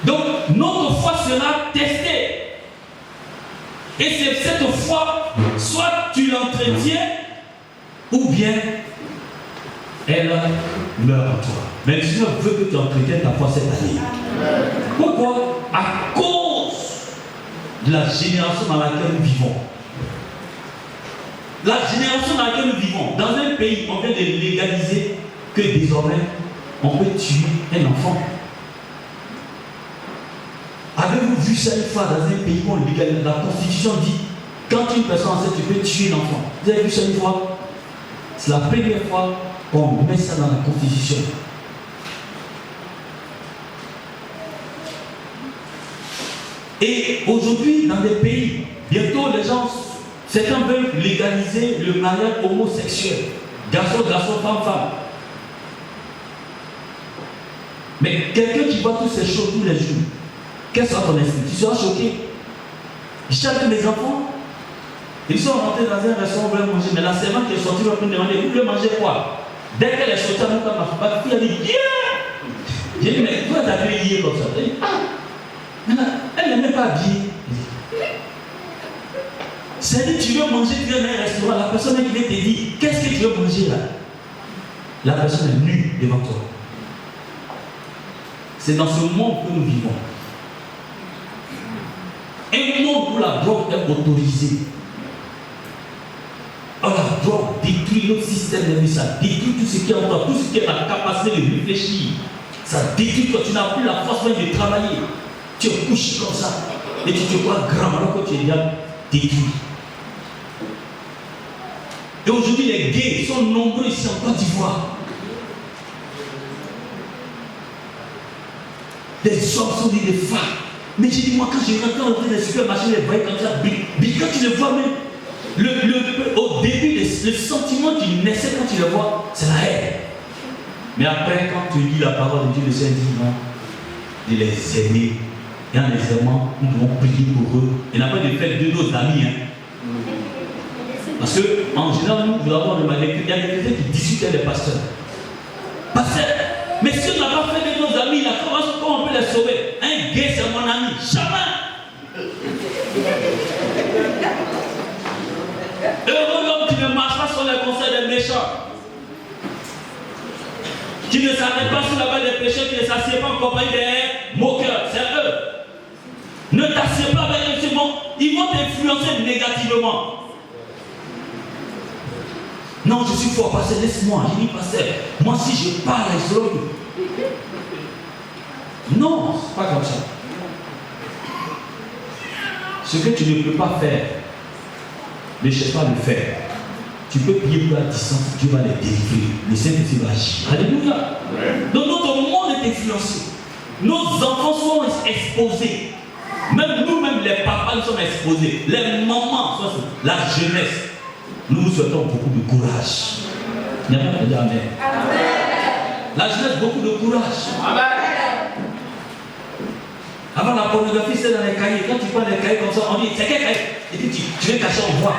Donc, notre foi sera testée. Et c'est cette foi, soit tu l'entretiens, ou bien elle meurt en toi. Mais le Seigneur veut que tu entretiennes ta foi cette année. Pourquoi? À cause de la génération dans laquelle nous vivons. La génération dans laquelle nous vivons, dans un pays, on vient de légaliser que désormais, on peut tuer un enfant. Avez-vous vu ça une fois dans un pays où on légalise? La Constitution dit, quand une personne enceinte, tu peux tuer un enfant. Vous avez vu ça une fois? C'est la première fois qu'on met ça dans la Constitution. Et aujourd'hui, dans des pays, bientôt les gens, certains veulent légaliser le mariage homosexuel. Garçon, garçon, femme, femme. Mais quelqu'un qui voit toutes ces choses tous les jours, quel sera ton esprit? Tu seras choqué. J'étais avec mes enfants, ils sont rentrés dans un restaurant, ils voulaient manger, mais la servante qui est sortie leur demander, vous voulez manger quoi? Dès qu'elle est sortie, ma fille a dit, yeah! J'ai dit, mais vous êtes habillé comme ça? Elle dit, ah! Elle n'est même pas habillée. C'est-à-dire, tu veux manger, tu viens dans un restaurant, la personne qui vient te dire, qu'est-ce que tu veux manger là? La personne est nue devant toi. C'est dans ce monde que nous vivons. Un monde où la drogue est autorisée. Oh, la drogue détruit notre système nerveux, ça détruit tout ce qui est en toi, tout ce qui est la capacité de réfléchir. Ça détruit toi, tu n'as plus la force même de travailler. Tu es couché comme ça et tu te crois grand alors que tu es déjà détruit. Et aujourd'hui, les gays sont nombreux ici en Côte d'Ivoire. Des hommes sont des femmes. Mais j'ai dit, moi, quand j'ai rentré dans les supermarchés, les voyais comme ça, quand tu le vois même, au début, le sentiment qui naissait quand tu le vois, c'est la haine. Mais après, quand tu lis la parole de Dieu, le Seigneur dit non, de les aimer. Et en les aimant, nous devons prier pour eux. Il n'a pas de fait de nos amis. Hein. Parce qu'en général, nous avons remarqué qu'il y a des chrétiens qui discutent avec les pasteurs. Pasteur, mais si on n'a pas fait de nos amis, là, comment on peut les sauver? Un gay, c'est mon ami. Jamais. Heureux l'homme qui ne marche pas sur les conseils des méchants, qui ne s'arrête pas sur la base des pécheurs, qui ne s'assied pas en compagnie des moqueurs. C'est eux. Ne t'assieds pas avec eux, ils vont t'influencer négativement. Non, je suis fort, pasteur, laisse-moi. J'ai dit, pasteur, moi si je parle, je serai. Non, c'est pas comme ça. Ce que tu ne peux pas faire, ne cherche pas à le faire. Tu peux prier pour la distance, Dieu va les délivrer. Le Saint-Esprit va agir. Alléluia. Donc notre monde est influencé. Nos enfants sont exposés. Même nous-mêmes, les papas, nous sommes exposés. Les mamans, la jeunesse. Nous vous souhaitons beaucoup de courage. Il n'y a pas de dire amen. La jeunesse, beaucoup de courage. Amen. Avant la pornographie, c'est dans les cahiers. Quand tu prends les cahiers comme ça, on dit, c'est quel cahier? Et puis tu veux cacher en voix.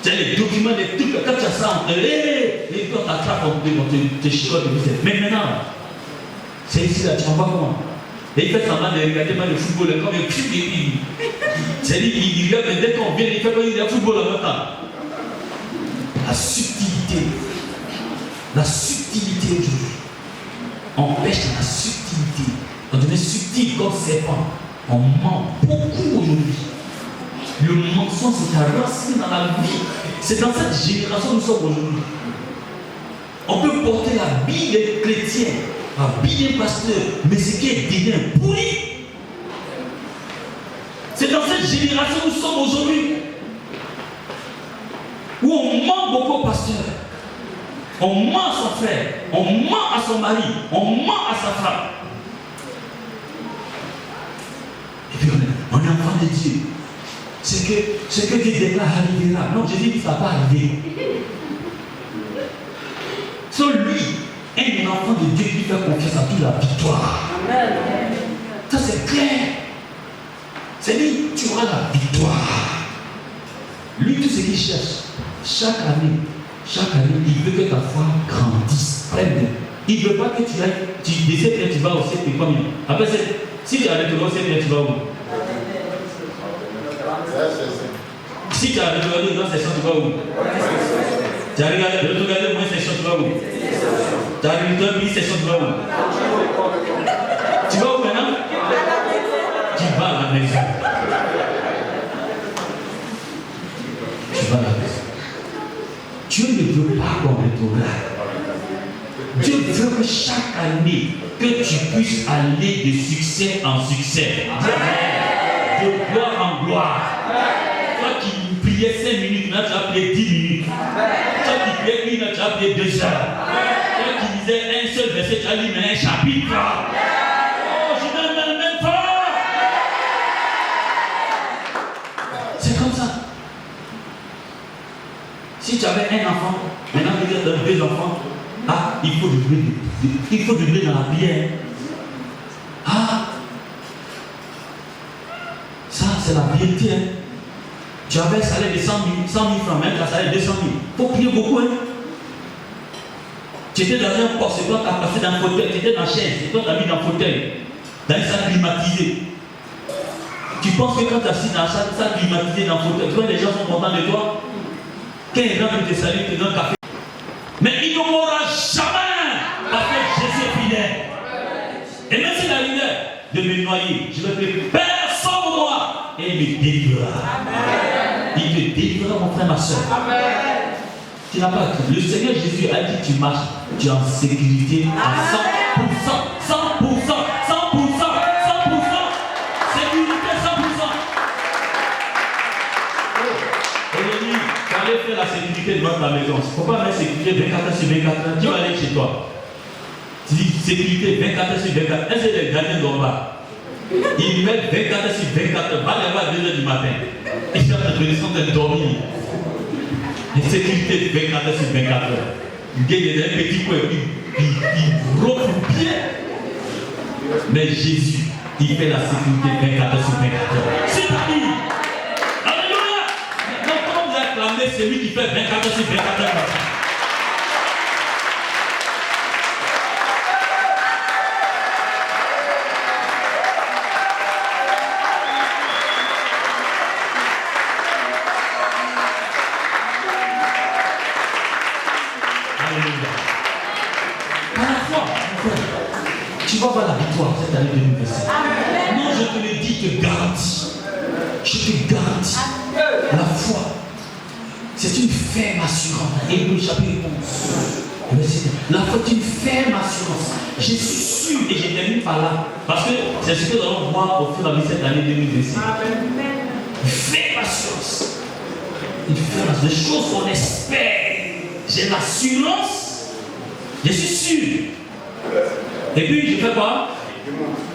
Tu as les documents, les trucs, quand tu as ça, et puis on t'attrape, on te chicote. Mais maintenant, c'est ici là, tu en vois comment? Et il fait semblant de regarder le football, comme il c'est-à-dire qu'il regarde, mais dès qu'on vient, il fait comme il y a football en même temps. La subtilité aujourd'hui. On pêche dans la subtilité. On devient subtil comme serpent. On ment beaucoup aujourd'hui. Le mensonge, c'est ta racine dans la vie. C'est dans cette génération que nous sommes aujourd'hui. On peut porter la Bible des chrétiens, la Bible des pasteurs, mais ce qui est dédain pourri. C'est dans cette génération que nous sommes aujourd'hui. Où on ment beaucoup au pasteur. On ment à son frère. On ment à son mari. On ment à sa femme. Et puis on est enfant de Dieu. Ce que Dieu déclare arrivera. Non, je dis que ça va pas arriver. C'est lui, un enfant de Dieu qui fait confiance à toute la victoire. Amen. Ça c'est clair. C'est lui, tu auras la victoire. Lui, tout ce qu'il cherche, chaque année, il veut que ta foi grandisse. il ne veut pas que tu ailles, tu décides que tu vas au CP combien. Après, si tu as arrêté au CP, tu vas où? Si tu as regardé dans section, tu vas où? Tu as regardé moins section, tu vas où? Tu as regardé plus section, tu vas où? Tu vas où maintenant? Tu vas à la maison. Tu vas à la maison. Dieu ne veut pas qu'on rétrograde. Dieu veut que chaque année, que tu puisses aller de succès en succès. De gloire en gloire. Toi qui priais 5 minutes, là tu as prié 10 minutes. Toi qui priais 1 heure, tu as prié 2 heures. Toi qui disais un seul verset, tu as lu un chapitre. Oh, je ne m'aime même pas. C'est comme ça. Si tu avais un enfant, maintenant tu as 2 enfants, il faut doubler dans la prière. Ça c'est la vérité. Hein. Tu avais un salaire de 100 000 francs, même tu as un salaire de 200 000. Il faut prier beaucoup. Hein. Tu étais dans un poste, c'est toi qui as passé dans un fauteuil, tu étais dans la chaise, c'est toi qui as mis dans le fauteuil, dans une salle climatisée. Tu penses que quand tu es assis dans la salle climatisée, dans le fauteuil, quand les gens sont contents de toi, quand ils rentrent te saluent, te donnent un café. Mais il ne mourra jamais parce que Jésus est fidèle. Et même s'il a l'idée de me noyer, je vais prier, Père, sauve-moi. Et il me délivrera. Il te délivrera, mon frère, ma soeur. Tu n'as pas cru. Le Seigneur Jésus a dit tu marches, tu es en sécurité à 100%. 100%. 100%. 100%. Sécurité 100%. Aujourd'hui, tu allais faire la sécurité devant ta maison. Il ne faut pas mettre sécurité 24 heures sur 24 heures. Qui va aller chez toi? Tu dis sécurité 24 heures sur 24 heures. Est-ce que les gardiens dorment pas? Ils mettent 24 heures sur 24 heures. Va les voir à 2 heures du matin. Ils sont en train de dormir. Une sécurité 24 heures sur 24 heures. Le gars il est dans un petit coin, il rompt bien. Mais Jésus, il fait la sécurité 24 heures sur 24 heures. C'est parti. Alléluia. Maintenant, comment vous acclamez celui qui fait 24 heures sur 24 heures? Tu vas voir la victoire cette année 2025. Non, je te le dis, je te garantis. Je te garantis. La foi, c'est une ferme assurance. Hébreux chapitre 11. La foi est une ferme assurance. Je suis sûr, et je termine par là, parce que c'est ce que nous allons voir au fur et à mesure cette année 2025. Une ferme assurance. Une ferme assurance. Des choses qu'on espère. J'ai l'assurance. Je suis sûr. Et puis je fais quoi?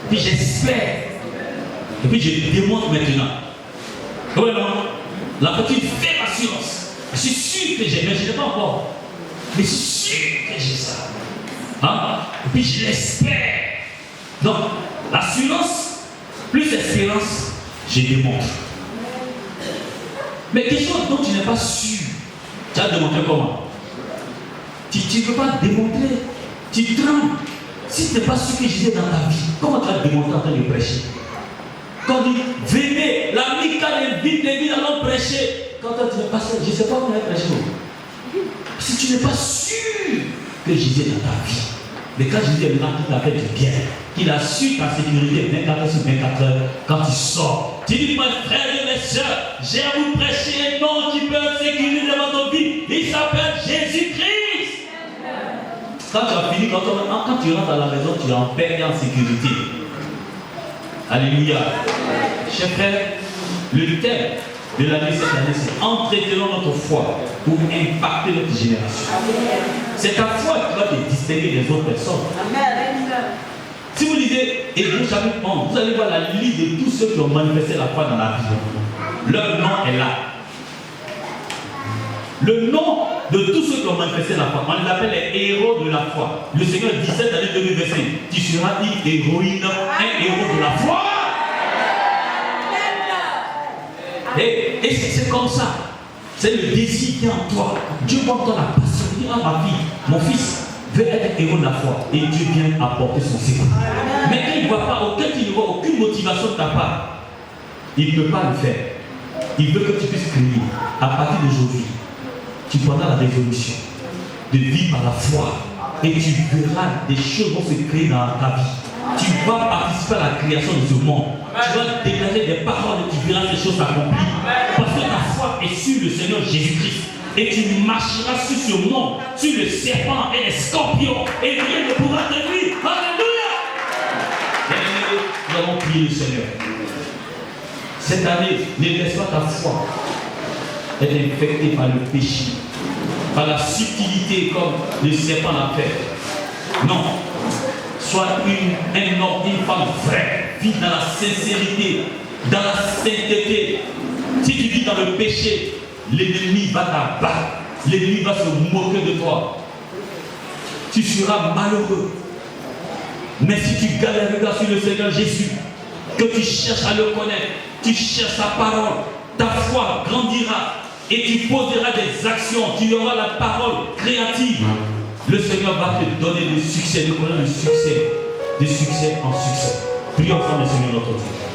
Puis j'espère. Et puis je démontre maintenant. Oui, non. La petite fait l'assurance. Je suis sûr que j'ai, mais je n'ai pas encore. Mais je suis sûr que j'ai ça. Hein? Et puis je l'espère. Donc, l'assurance, plus espérance, je démontre. Mais quelque chose dont tu n'es pas sûr, tu as démontré comment? Tu ne peux pas démontrer. Tu trembles. Si tu n'es pas sûr que Jésus est dans ta vie, comment tu vas te démontrer en train de prêcher? Quand on dit, venez, l'ami quand invite les vies, allons prêcher. Quand toi tu n'es pas sûr, je ne sais pas comment prêcher. Si tu n'es pas sûr que Jésus est dans ta vie, mais quand Jésus est là, qu'il t'a fait du bien, qu'il assure ta sécurité 24 heures sur 24 heures, quand tu sors, tu dis, mes frères et mes soeurs, j'ai à vous prêcher un nom qui peut sécuriser dans votre vie. Il s'appelle Jésus-Christ. Quand tu as fini, quand tu rentres à la maison, tu es en paix et en sécurité. Alléluia. Chers frères, le thème de l'année cette année, c'est entretenons notre foi pour impacter notre génération. C'est ta foi qui va te distinguer des autres personnes. Si vous lisez Hébreux chapitre 11, vous allez voir la liste de tous ceux qui ont manifesté la foi dans la vie. Leur nom est là. Le nom de tous ceux qui ont manifesté la foi, on les appelle les héros de la foi. Le Seigneur dit cette année 2025, tu seras une héroïne, un héros de la foi. Et c'est comme ça. C'est le désir qui est en toi. Dieu voit en toi la passion. Il dit à ma fille, mon fils, veut être héros de la foi et Dieu vient apporter son secours. Mais quand il ne voit pas, quand il ne voit aucune motivation de ta part, il ne peut pas le faire. Il veut que tu puisses crier. À partir d'aujourd'hui, tu prendras la résolution de vivre par la foi et tu verras des choses vont se créer dans ta vie. Tu vas participer à la création de ce monde. Tu vas dégager des paroles et tu verras ces choses s'accomplir. Parce que ta foi est sur le Seigneur Jésus-Christ. Et tu marcheras sur ce monde, sur le serpent et les scorpions, et rien ne pourra te nuire. Alléluia! Bien-aimés, nous allons prier le Seigneur. Cette année, ne laisse pas ta foi être infectée par le péché, par la subtilité comme le serpent l'a fait. Non. Sois un homme, une femme vraie. Vis dans la sincérité, dans la sainteté. Si tu vis dans le péché, l'ennemi va t'abattre. L'ennemi va se moquer de toi. Tu seras malheureux. Mais si tu gardes le regard sur le Seigneur Jésus, que tu cherches à le connaître, tu cherches sa parole, ta foi grandira et tu poseras des actions, tu auras la parole créative. Le Seigneur va te donner le succès, de connaître le succès, de succès en succès. Prions ensemble le Seigneur notre Dieu.